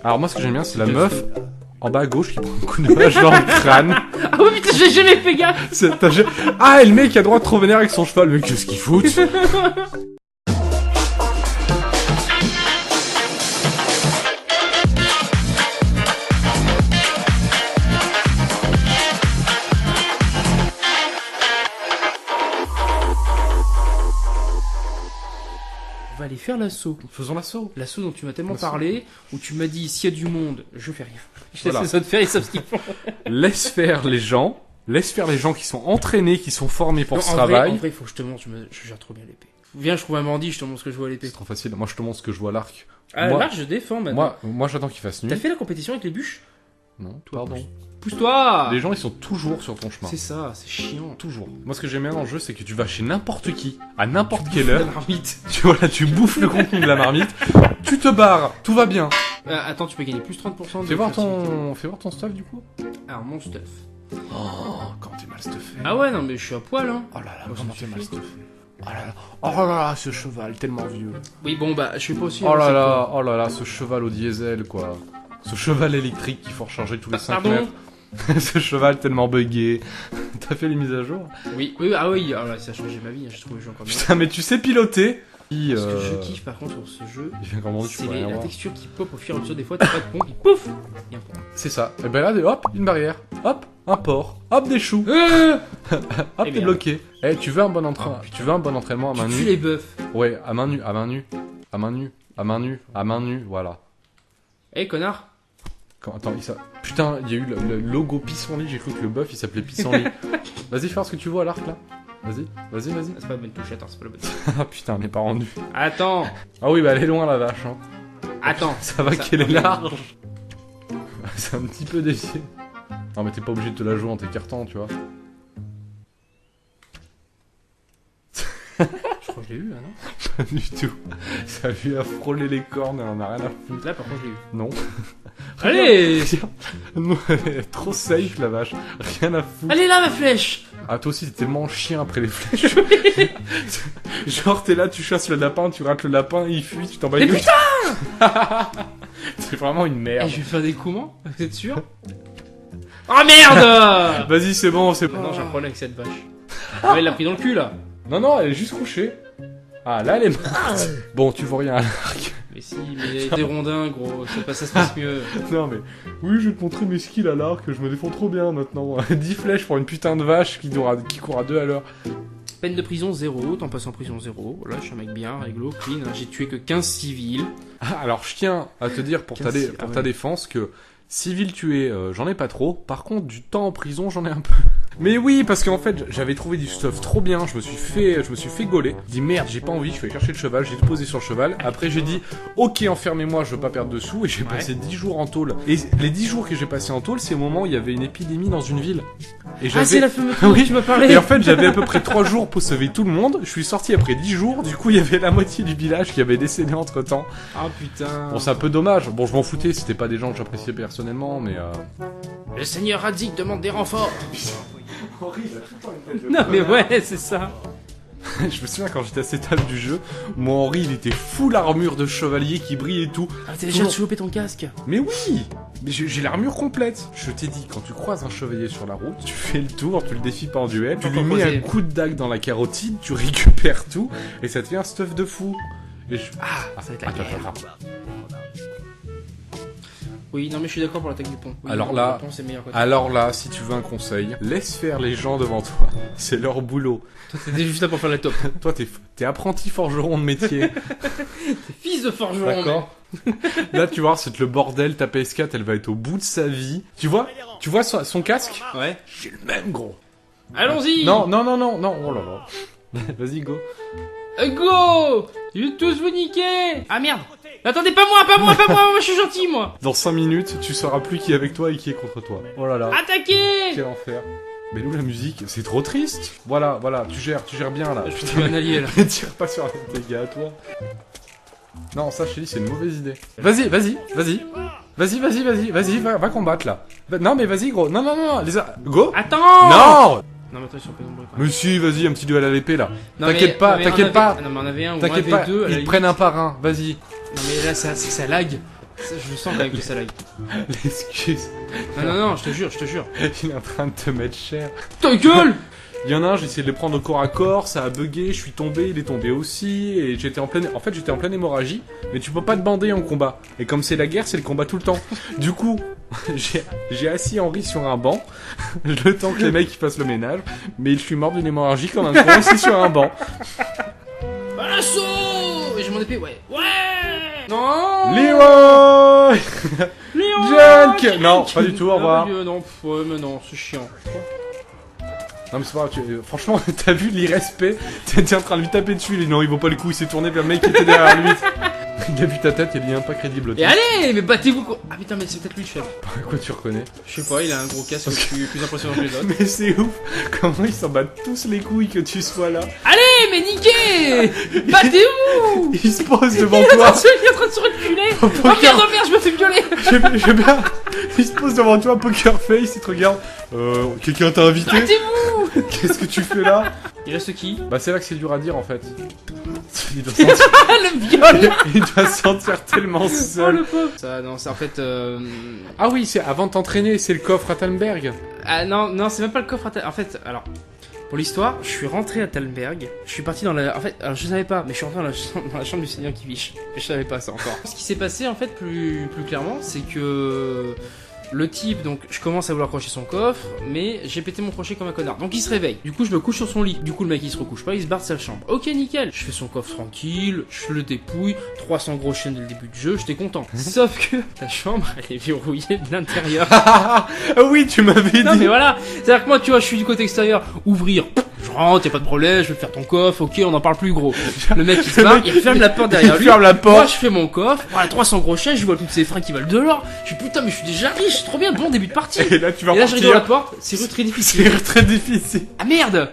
Alors moi ce que j'aime bien c'est la meuf en bas à gauche qui prend un coup de hache dans le crâne. Ah oui putain, j'ai jamais fait gaffe. Ah et le mec qui a droit de trop vénère avec son cheval, mais qu'est-ce qu'il fout? On va aller faire l'assaut. Faisons l'assaut. L'assaut dont tu m'as tellement L'assaut. parlé, où tu m'as dit s'il y a du monde, je fais rien. Je laisse Voilà. les autres faire, ils savent ce qu'ils font. Laisse faire les gens qui sont entraînés, qui sont formés pour Non, ce en travail. vrai, faut que je te montre, je gère trop bien l'épée. Viens, je trouve un bandit, je te montre ce que je vois à l'épée. C'est trop facile. Moi je te montre ce que je vois à l'arc. Ah, Moi- là, je défends maintenant. Moi j'attends qu'il fasse nuit. T'as fait la compétition avec les bûches? Non, pardon. Pousse-toi. Les gens ils sont toujours sur ton chemin. C'est ça, c'est chiant. Toujours. Moi ce que j'aime bien dans le jeu c'est que tu vas chez n'importe qui, à n'importe quelle La heure. marmite. Tu bouffes le contenu de la marmite, tu te barres, tout va bien. Attends, tu peux gagner plus 30% de Fais voir créativité. ton stuff du coup. Alors, mon stuff. Oh, quand t'es mal stuffé. Ah ouais, non, mais je suis à poil, hein. Oh là là, Oh, comment ça t'es mal suffit. stuffé. Oh là là, ce cheval tellement vieux. Oui, bon, bah, je suis pas aussi... Oh là là, ce cheval au diesel quoi. Ce cheval électrique qu'il faut recharger tous les 5 Pardon. mètres. Ce cheval tellement buggé. T'as fait les mises à jour? Oui, ah oui, alors là, ça a changé ma vie, hein, j'ai trouvé le jeu encore mieux. Putain, mais tu sais piloter. Ce que je kiffe par contre sur ce jeu, Il vient comment tu c'est peux rien la voir. texture qui pop au fur et à mesure. Des fois, t'as pas de pont, puis pouf, il y a un pont. C'est ça. Et ben là, hop, une barrière. Hop, un port. Hop, des choux. Hop, Eh t'es merde. bloqué. Eh, tu veux un bon entraînement? Tu veux un bon entraînement à main Tu tues nue? les bœufs. Ouais, à main nue, à main nue, à main nue, à main nue, à main nue, voilà. Eh, connard. Attends, putain, il y a eu le logo Pissenlit, j'ai cru que le bœuf il s'appelait Pissenlit. Vas-y, fais ce que tu vois à l'arc là. Vas-y. Ah, c'est pas la bonne touchette, hein, c'est pas la bonne. Ah putain, elle n'est pas rendue. Attends, Ah oui, bah elle est loin la vache. Hein. attends. Ça va qu'elle est large. C'est un petit peu dévié. Non mais t'es pas obligé de te la jouer en t'écartant, tu vois. Je crois que je l'ai eu, là, non? Pas du tout. Ça lui a frôlé les cornes et on en a rien à foutre. Là, par contre, je l'ai eu. Non. Allez. Non, elle est trop safe la vache. Rien à foutre. Allez là, ma flèche. Ah toi aussi t'es tellement chien après les flèches. Genre t'es là, tu chasses le lapin, tu rates le lapin, il fuit, tu t'en bats les Mais couilles. C'est vraiment une Eh, merde. je vais faire des coups, vous êtes sûr? Oh merde. Vas-y c'est bon, c'est bon. Non, j'ai un problème avec cette vache. Ouais, il l'a pris dans le cul, là. Non non, elle est juste couchée. Ah là elle est morte. Bon tu vois rien à l'arc. Mais si, mais des rondins, gros, ça se passe mieux. Non mais, oui je vais te montrer mes skills à l'arc, je me défends trop bien maintenant. 10 flèches pour une putain de vache qui court à 2 à l'heure. Peine de prison 0, t'en passes en prison 0. Là, je suis un mec bien, réglo, clean. J'ai tué que 15 civils. Ah, alors je tiens à te dire pour ta ouais. défense que civil tué, j'en ai pas trop. Par contre, du temps en prison, j'en ai un peu. Mais oui, parce qu'en fait, j'avais trouvé du stuff trop bien. Je me suis fait gauler. J'ai dit merde, j'ai pas envie. Je vais chercher le cheval. J'ai tout posé sur le cheval. Après, j'ai dit ok, enfermez-moi, je veux pas perdre de sous. Et j'ai passé 10 jours en tôle. Et les 10 jours que j'ai passé en tôle, c'est au moment où il y avait une épidémie dans une ville. Et Ah, c'est la fameuse Oui. tu m'as parlé. Et en fait, j'avais à peu près 3 jours pour sauver tout le monde. Je suis sorti après 10 jours. Du coup, il y avait la moitié du village qui avait décédé entre temps. Ah putain. Bon, c'est un peu dommage. Bon, je m'en foutais, c'était pas des gens que j'appréciais personnellement, mais Le seigneur Radzik demande des renforts. Horrible, Non, mais ouais, c'est ça. Je me souviens quand j'étais à cette table du jeu, mon Henri, il était full armure de chevalier qui brille et tout. Ah, t'as déjà chopé ton casque. Mais oui! Mais j'ai l'armure complète. Je t'ai dit, quand tu croises un chevalier sur la route, tu fais le tour, tu le défies pas en duel, tu lui mets un coup de dague dans la carotide, tu récupères tout, et ça te fait un stuff de fou. Et Ah, ça va être la guerre. attends. Oui, non, mais je suis d'accord pour l'attaque du pont. Oui, Alors non, là- le pont, c'est meilleur côté. Alors là, si tu veux un conseil, laisse faire les gens devant toi. C'est leur boulot. Toi, t'es juste là pour faire la top. Toi, t'es apprenti forgeron de métier. Fils de forgeron. D'accord. Là, tu vois, c'est le bordel. Ta PS4, elle va être au bout de sa vie. Tu vois son casque? Ouais. J'ai le même, gros. Allons-y. Non. Oh là là. Vas-y, go. Go. Je vais tous vous niquer. Ah merde. Attendez, pas moi, moi je suis gentil, moi. Dans 5 minutes, tu sauras plus qui est avec toi et qui est contre toi. Oh là là. Attaquez. Quel enfer. Mais où la musique? C'est trop triste. Voilà, tu gères bien là. Je suis un allié là. Ne tire pas sur tes gars à toi. Non, ça, Shelly, c'est une mauvaise idée. Vas-y, va combattre là. Non, mais vas-y, gros. Non, go. Attends. Non. Non, mais attention, pas de bruit. Mais si, vas-y, un petit duel à l'épée là. Non, T'inquiète mais pas. Non, mais on avait un ou on T'inquiète avait pas, deux. à la ils te prennent un par un, vas-y. Non, mais là, ça lag. Je le sens quand même que ça lag. L'excuse. Non, je te jure. Il est en train de te mettre cher. Ta gueule! Il y en a un, j'ai essayé de le prendre au corps à corps, ça a bugué, je suis tombé, il est tombé aussi, et j'étais en pleine... En fait, j'étais en pleine hémorragie, mais tu peux pas te bander en combat. Et comme c'est la guerre, c'est le combat tout le temps. Du coup, j'ai assis Henri sur un banc, le temps que les mecs ils fassent le ménage, mais je suis mort d'une hémorragie comme un con aussi sur un banc. Assaut! Et j'ai mon épée, ouais. Non! Leroy Léon! Junk! Non, pas du tout, au revoir. Non, ouais, mais non, c'est chiant. Non mais c'est pas grave, franchement, t'as vu l'irrespect? T'étais en train de lui taper dessus, il dit non, il vaut pas le coup, il s'est tourné vers le mec qui était derrière lui. Il a vu ta tête, il a dit un pas crédible. Et allez, mais battez-vous quoi. Ah putain, mais c'est peut-être lui le chef. Quoi tu reconnais? Je sais pas, il a un gros casque plus impressionnant que les autres. Mais c'est ouf, comment ils s'en battent tous les couilles que tu sois là. Allez, mais niquez! Battez-vous! Il se pose devant Il est toi. en train de se reculer! Oh merde, je me fais violer! Je bien. Il se pose devant toi, poker face, il te regarde. Quelqu'un t'a invité? Battez-vous! Qu'est-ce que tu fais là? Il reste qui? Bah c'est là que c'est dur à dire en fait. Il doit sentir, Le viol! il doit se sentir tellement Oh seul. le pauvre! Ça, non, c'est en fait. Ah oui, c'est avant de t'entraîner, c'est le coffre à Talmberg. Ah non, c'est même pas le coffre à En fait, alors. Pour l'histoire, je suis rentré à Talmberg, je suis parti dans la... En fait, alors je savais pas, mais je suis rentré dans la chambre du Seigneur Kivish. Et je savais pas ça encore. Ce qui s'est passé, en fait, plus clairement, c'est que... Le type, donc, je commence à vouloir crocher son coffre, mais j'ai pété mon crochet comme un connard. Donc il se réveille. Du coup, je me couche sur son lit. Du coup, le mec, il se recouche pas, il se barre de sa chambre. Ok, nickel. Je fais son coffre tranquille, je le dépouille, 300 gros chaînes dès le début du jeu, j'étais content. Sauf que la chambre, elle est verrouillée de l'intérieur. Ah oui, tu m'avais dit. Non mais voilà, c'est-à-dire que moi tu vois je suis du côté extérieur, ouvrir, je rentre, y'a pas de problème, je vais faire ton coffre, ok on en parle plus gros. Le mec il se barre, il ferme la porte derrière Il lui, ferme la porte. moi je fais mon coffre, voilà 300 gros chèques, je vois toutes ces fringues qui valent de l'or, je suis putain mais je suis déjà riche, trop bien, bon début de partie. Et là tu vas Et là je rigole à la repartir. porte, c'est très difficile. C'est très difficile. Ah merde.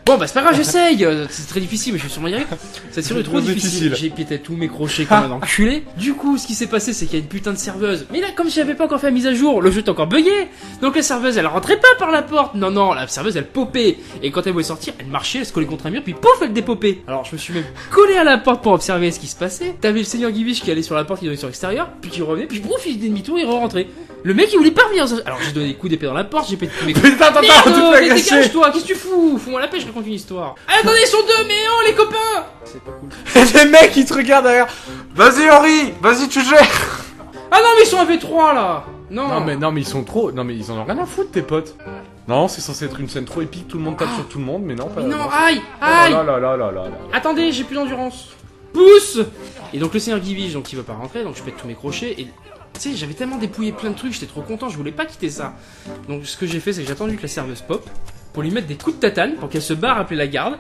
Bon bah c'est pas grave, j'essaye, c'est très difficile mais je vais sûrement y arriver. Cette série est trop C'est difficile, difficile. j'ai pété tous mes crochets comme un enculé. Du coup ce qui s'est passé c'est qu'il y a une putain de serveuse. Mais là comme j'avais pas encore fait la mise à jour, le jeu est encore bugué. Donc la serveuse elle rentrait pas par la porte. Non, la serveuse elle popait. Et quand elle voulait sortir, elle marchait, elle se collait contre un mur, puis pouf elle dépopait. Alors je me suis même collé à la porte pour observer ce qui se passait. T'avais le Seigneur Givish qui allait sur la porte, qui donnait sur l'extérieur, puis qui revenait, puis pouf il faisait demi-tour et il re-rentrait. Le mec il voulait pas revenir. Alors j'ai donné des coups d'épée dans la porte, j'ai pété tous mes coups. Attends, tu Merde, te fais mais agresser. dégage-toi, qu'est-ce que tu fous? Fous-moi la paix, je raconte une histoire. Ah, attendez, ils sont deux, mais oh, les copains! C'est pas cool. Et les mecs ils te regardent derrière. Vas-y Henri, vas-y tu gères. Ah non, mais ils sont avec 3 là! Non, Non mais ils sont trop. Non mais ils en ont rien à foutre tes potes. Non, c'est censé être une scène trop épique, tout le monde tape sur tout le monde, mais non pas. Mais non, non. aïe! Oh Aïe! là là là là là là. Attendez, j'ai plus d'endurance. Pousse! Et donc le Seigneur Givish, donc il veut pas rentrer, donc je pète tous mes crochets et. Tu sais, j'avais tellement dépouillé plein de trucs, j'étais trop content, je voulais pas quitter ça. Donc ce que j'ai fait, c'est que j'ai attendu que la serveuse pop pour lui mettre des coups de tatane pour qu'elle se barre appeler la garde.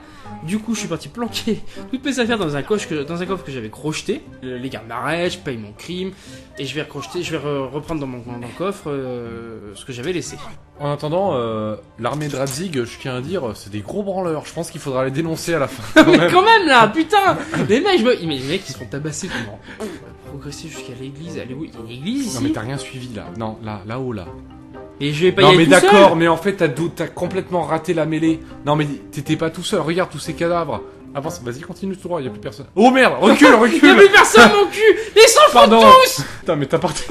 Du coup, je suis parti planquer toutes mes affaires dans un coffre que j'avais crocheté. Les gardes m'arrêtent, je paye mon crime et je vais reprendre dans mon coffre ce que j'avais laissé. En attendant, l'armée de Radzig, je tiens à dire, c'est des gros branleurs. Je pense qu'il faudra les dénoncer à la fin. quand Mais même. quand même là, putain! Les mecs, les mecs ils se font tabasser tout le monde. Progresser jusqu'à l'église, elle est où? Il y a une église ici? Non mais t'as rien suivi là. Non, là-haut là. Et je vais pas Non y aller mais tout d'accord, seul. mais en fait t'as complètement raté la mêlée. Non mais t'étais pas tout seul. Regarde tous ces cadavres. Avance, vas-y continue tout droit, y a plus personne. Oh merde, recule, Y'a recule. plus personne mon cul! Mais ils s'en foutent Pardon. tous! Putain mais t'as parti.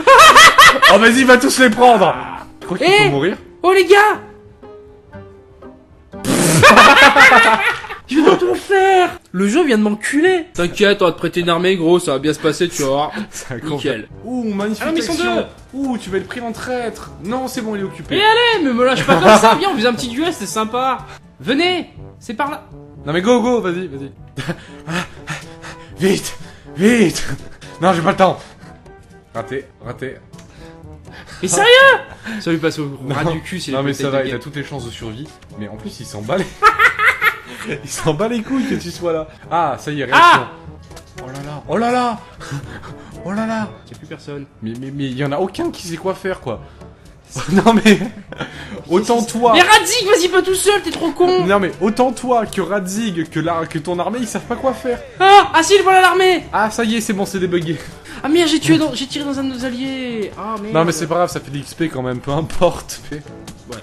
Oh vas-y, va tous les prendre. Tu crois qu'il Eh faut mourir? Oh les gars! Je vais tout faire! Le jeu vient de m'enculer! T'inquiète, on va te prêter une armée gros, ça va bien se passer, tu vas voir. C'est Nickel. Ouh, magnifique Ah non, mais ils sont action. deux. Ouh, tu vas être pris en traître. Non, c'est bon, il est occupé. Et allez, mais me lâche pas comme ça, viens, on faisait un petit duel, c'était sympa. Venez! C'est par là. Non mais go, vas-y. Vite, vite. Non, j'ai pas le temps. Raté. Mais sérieux! Ça lui passe au ras du cul, c'est Non les mais bouteilles ça de va, il guerre. a toutes les chances de survie. Mais en plus, il s'en bat les... il s'en bat les couilles que tu sois là. Ah, ça y est, réaction. Ah! Oh là là. Y'a plus personne. Mais il y en a aucun qui sait quoi faire, quoi. Non mais... Autant toi... Mais Radzik, vas-y pas tout seul, t'es trop con! Non mais autant toi que Radzig, que ton armée, ils savent pas quoi faire. Ah si, voilà l'armée! Ah, ça y est, c'est bon, c'est débugué. Ah merde, j'ai tiré dans un de nos alliés! Ah merde! Non mais c'est pas grave, ça fait de l'XP quand même, peu importe. Mais... Ouais.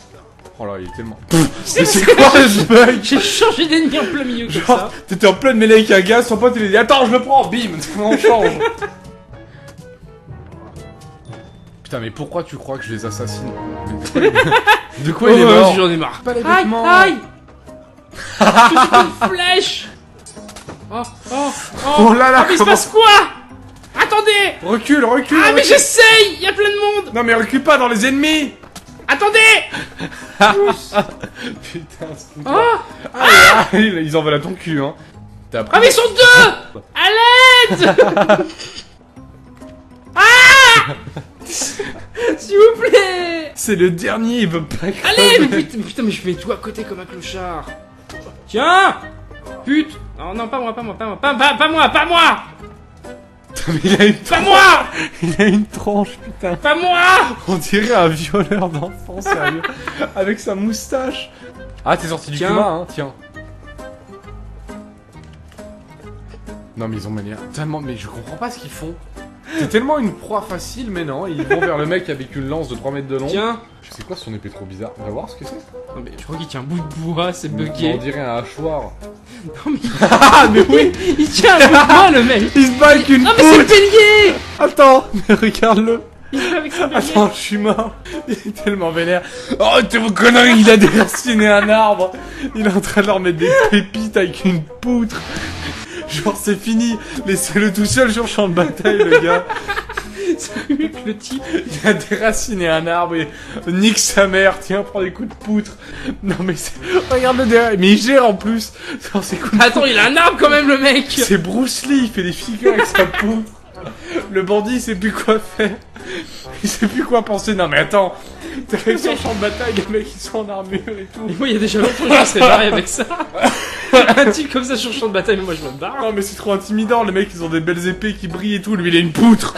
Oh là, il est tellement... C'est Mais c'est quoi ce bug? J'ai changé d'ennemi en plein milieu comme Genre, ça. t'étais en pleine mêlée avec un gars, son pote il a dit attends, je le prends, bim, on change. Putain, mais pourquoi tu crois que je les assassine? De quoi il est Oh, mort? j'en ai marre. Pas les Aïe, vêtements. aïe. Je suis une flèche. Oh, oh, oh. Oh là là, Ah, mais il se comment- passe quoi? Attendez. Recule, recule! Ah, mais recule. j'essaye. Il y a plein de monde. Non mais recule pas dans les ennemis! Attendez. Putain, c'est Oh. ils en veulent à ton cul, hein. T'as appris- Ah, mais ils sont deux. À l'aide. Ah. S'il vous plaît. C'est le dernier, il veut pas Allez, mais crever. putain, mais je mets tout à côté comme un clochard. Tiens. Pute. Non, non, pas moi, pas moi, pas moi, pas moi, pas moi. Putain, mais il a une Pas moi. il a une tronche, putain. Pas moi. On dirait un violeur d'enfant, sérieux. Avec sa moustache. Ah, t'es sorti du Tiens. coma, hein, tiens. Non, mais ils ont manière tellement... Mais je comprends pas ce qu'ils font. C'est tellement une proie facile, mais non, ils vont vers le mec avec une lance de 3 mètres de long. Tiens. C'est quoi son épée trop bizarre? On va voir ce que c'est. Non, mais je crois qu'il tient un bout de bois, c'est On bugué. dirait un hachoir. Non, mais Ah, mais oui. il tient un bout de bois, le mec. Il se bat avec une Non, mais c'est le poutre. bélier. Attends, mais regarde-le. Il se bat avec son bélier. Attends, je suis mort. Il est tellement vénère. Oh, t'es vos conneries, il a déraciné un arbre. Il est en train de leur mettre des pépites avec une poutre. Genre, c'est fini. Laissez-le tout seul sur le champ de bataille, le gars. C'est mieux que le type. Il a déraciné un arbre et nique sa mère. Tiens, prends des coups de poutre. Non, mais c'est... Regarde-le derrière. Mais il gère en plus. Genre, c'est cool. Attends, il a un arbre quand même, le mec. C'est Bruce Lee, il fait des figures avec sa poutre. Le bandit, il sait plus quoi faire. Il sait plus quoi penser. Non mais attends, t'arrives sur le champ de bataille, les mecs ils sont en armure et tout. Et moi, il y a déjà longtemps que je serais barré avec ça. Un type comme ça sur le champ de bataille, mais moi je me barre. Non mais c'est trop intimidant, les mecs ils ont des belles épées qui brillent et tout, lui il a une poutre.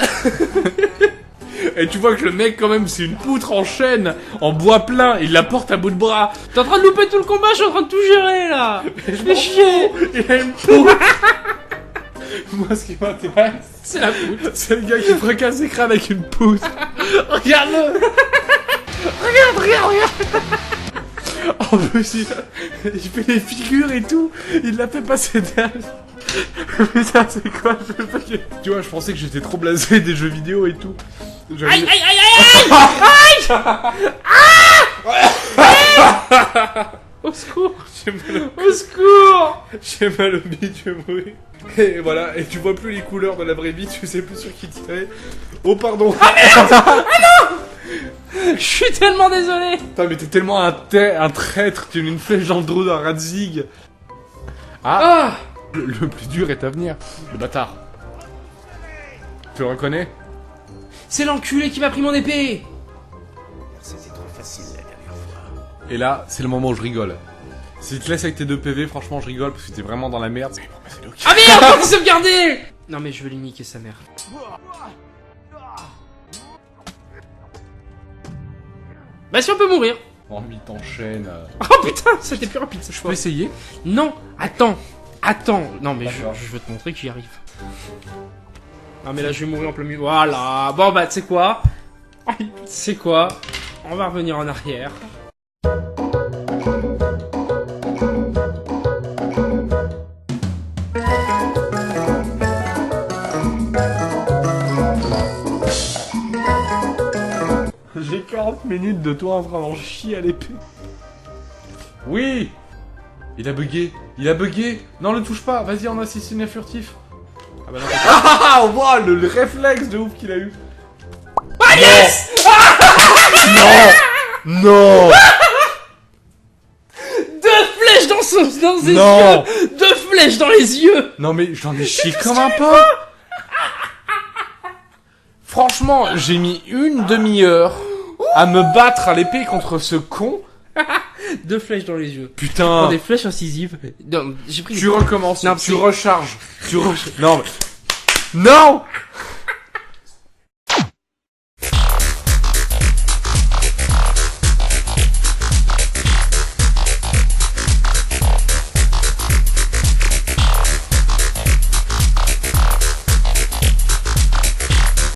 Et tu vois que le mec quand même c'est une poutre en chêne, en bois plein, il la porte à bout de bras. T'es en train de louper tout le combat, je suis en train de tout gérer là. Je Fais chier. Il a une poutre. Moi ce qui m'intéresse, C'est la poutre. c'est le gars qui fracasse ses crânes avec une poutre. Regarde-le. Regarde. En plus, il fait des figures et tout. Il l'a fait passer derrière. Putain, c'est quoi ce truc? Tu vois, je pensais que j'étais trop blasé des jeux vidéo et tout. J'avais- Aïe, aïe, aïe, aïe, aïe. Au secours. J'ai mal Au secours. J'ai mal au bide, je vais mourir. Et voilà, et tu vois plus les couleurs de la vraie vie, tu sais plus sur qui tirer. Oh pardon. Je suis tellement désolé. Putain, mais t'es tellement un traître, tu as une flèche dans le dos d'un Radzig. Ah. Le plus dur est à venir, le bâtard. Tu le reconnais? C'est l'enculé qui m'a pris mon épée. C'était trop facile la dernière fois. Et là, c'est le moment où je rigole. Si tu te laisses avec tes 2 PV, franchement, je rigole parce que t'es vraiment dans la merde. Mais bon, bah, c'est ok. Ah merde, faut sauvegarder. Non mais je vais lui niquer sa mère. Bah si on peut mourir. Oh, il t'enchaîne. Oh putain, c'était plus rapide ce Tu peux choix. essayer? Non, attends. Non mais D'accord. je veux te montrer que j'y arrive. Ah mais là je vais mourir en plein milieu. Voilà. Bon bah tu sais quoi? Tu sais quoi? On va revenir en arrière. J'ai 40 minutes de toi en train d'en chier à l'épée. Oui! Il a bugué. Non, le touche pas. Vas-y, en assassinat furtif. Ah bah non. Ah, on voit le réflexe de ouf qu'il a eu. Ah yes! Non! Deux flèches dans ses Non. yeux! Deux flèches dans les yeux! Non mais j'en ai chié comme un porc. Franchement, j'ai mis une demi-heure à me battre à l'épée contre ce con. Deux flèches dans les yeux. Putain. Des flèches incisives. Non, j'ai pris Tu recommences. Non, Tu c'est- recharges. Non. Mais... Non.